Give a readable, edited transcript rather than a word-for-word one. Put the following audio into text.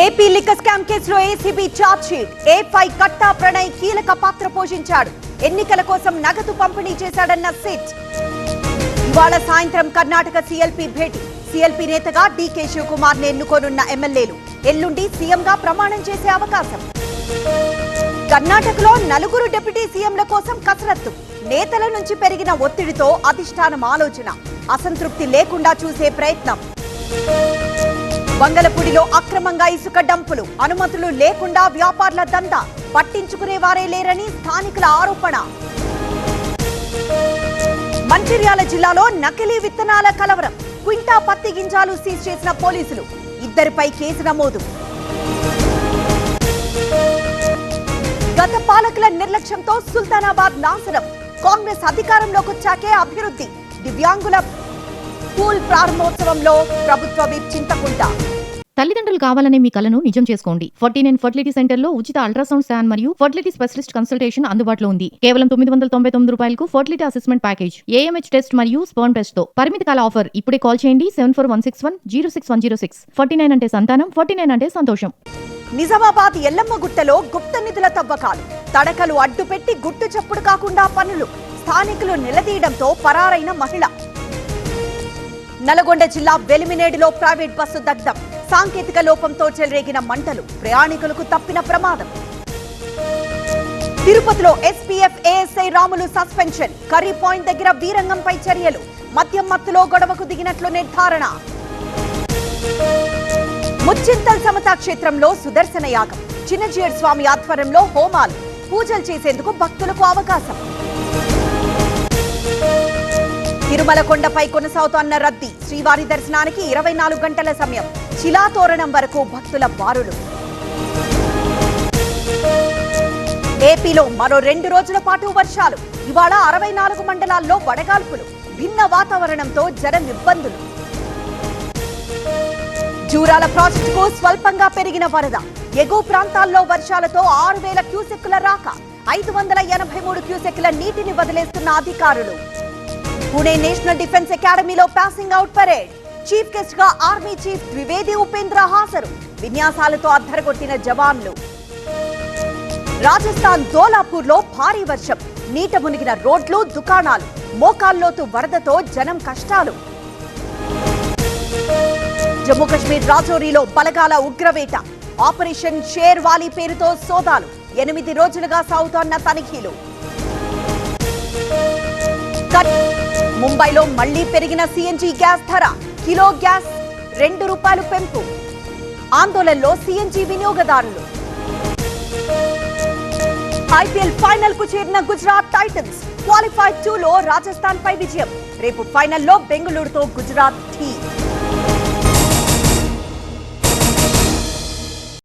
AP liquor scam కేసులో ACB charge sheet. A5 కట్టా ప్రణయ్ కీలక పాత్ర పోషించాడు. ఎన్నికల కోసం నగదు పంపిణీ చేశాడన్న సిట్. ఇవాళ సాయంత్రం కర్ణాటక సీఎల్పీ భేటీ. సీఎల్పీ నేతగా డీకే శివకుమార్ ని ఎన్నుకోనున్న ఎమ్మెల్యేలు ఎల్లుండి సీఎంగా ప్రమాణం చేసే అవకాశం. కర్ణాటకలో నలుగురు డిప్యూటీ సీఎంల కోసం కసరత్తు. నేతల నుంచి పెరిగిన ఒత్తిడితో అధిష్టానం ఆలోచన. అసంతృప్తి లేకుండా చూసే ప్రయత్నం. వంగలపూడిలో అక్రమంగా ఇసుక డంపులు. అనుమతులు లేకుండా వ్యాపారుల దందా. పట్టించుకునే వారే లేరని స్థానికుల ఆరోపణ. మంచిర్యాల జిల్లాలో నకిలీ విత్తనాల కలవరం. క్వింటా పత్తి గింజాలు సీజ్ చేసిన పోలీసులు. ఇద్దరిపై కేసు నమోదు. గత పాలకుల నిర్లక్ష్యంతో సుల్తానాబాద్ నాశనం. కాంగ్రెస్ అధికారంలోకి వచ్చాకే అభివృద్ధి. దివ్యాంగుల స్కూల్ ప్రారంభోత్సవంలో ప్రభుత్వ విప్ చింతకుంట. తల్లిదండ్రులు కావాలనే మీ కలను నిజం చేసుకోండి. 49 ఫర్టిలిటీ సెంటర్లో ఉచిత అల్ట్రాసౌండ్ స్కాన్ మరియు ఫర్టిలిటీ స్పెషలిస్ట్ కన్సల్టేషన్ అందుబాటులో ఉంది. కేవలం 999 రూపాయలకు fertility assessment package, AMH test మరియు స్పర్మ్ టెస్ట్ తో. పరిమితి కాల ఆఫర్. ఇప్పుడే కాల్ చేయండి 7416106106. 49 అంటే సంతానం, 49 అంటే సంతోషం. నిజామాబాద్ ఎల్లమ్మగుట్టలో గుప్త నిధుల తవ్వకాలు. తడకలు అడ్డుపెట్టి గుట్టు చప్పుడు కాకుండా పనులు. స్థానికులు నిలదీయడంతో పరారైన మహిళ. నల్గొండ జిల్లా వెలిమినేడులో ప్రైవేట్ బస్సు దగ్ధం. సాంకేతిక లోపంతో చెలరేగిన మంటలు. ప్రయాణికులకు తప్పిన ప్రమాదం. తిరుపతిలో SPF ASI Ramulu suspension. Curry point దగ్గర వీరంగంపై చర్యలు. మద్యం మత్తులో గొడవకు దిగినట్లు నిర్ధారణ. ముచ్చింతల్ సమతా క్షేత్రంలో సుదర్శన యాగం. చిన్నజీయర్ స్వామి ఆధ్వర్యంలో హోమాలు. పూజలు చేసేందుకు భక్తులకు అవకాశం. తిరుమల కొండపై కొనసాగుతున్న రద్దీ. శ్రీవారి దర్శనానికి 24 గంటల సమయం. శిలాతోరణం వరకు భక్తుల బారులు. ఏపీలో మరో 2 రోజుల పాటు వర్షాలు. ఇవాళ 64 మండలాల్లో వడగాల్పులు. భిన్న వాతావరణంతో జనం ఇబ్బందులు. జూరాల ప్రాజెక్టుకు స్వల్పంగా పెరిగిన వరద. ఎగువ ప్రాంతాల్లో వర్షాలతో 6000 క్యూసెక్కుల రాక. 583 క్యూసెక్కుల నీటిని వదిలేస్తున్న అధికారులు. పుణే నేషనల్ డిఫెన్స్ అకాడమీలో passing out parade. Chief guest గా ఆర్మీ చీఫ్ ద్వివేది ఉపేంద్ర హాజరు. విన్యాసాలతో అద్దరగొట్టిన జవాన్లు. రాజస్థాన్ ధోలాపూర్ లో భారీ వర్షం. నీట మునిగిన రోడ్లు, దుకాణాలు. మోకాల్లోతు వరదతో జనం కష్టాలు. జమ్మూ కశ్మీర్ రాజౌరీలో బలగాల ఉగ్రవేట. ఆపరేషన్ షేర్ వాలీ పేరుతో సోదాలు. 8 రోజులుగా సాగుతోన్న తనిఖీలు. ముంబైలో మళ్లీ పెరిగిన CNG గ్యాస్ ధర. కిలో గ్యాస్ ₹2 పెంపు. ఆందోళనలో CNG వినియోగదారులు. IPL ఫైనల్ కు చేరిన గుజరాత్ టైటన్స్. క్వాలిఫై 2లో రాజస్థాన్ పై విజయం. రేపు ఫైనల్లో బెంగళూరుతో గుజరాత్ ఢీ.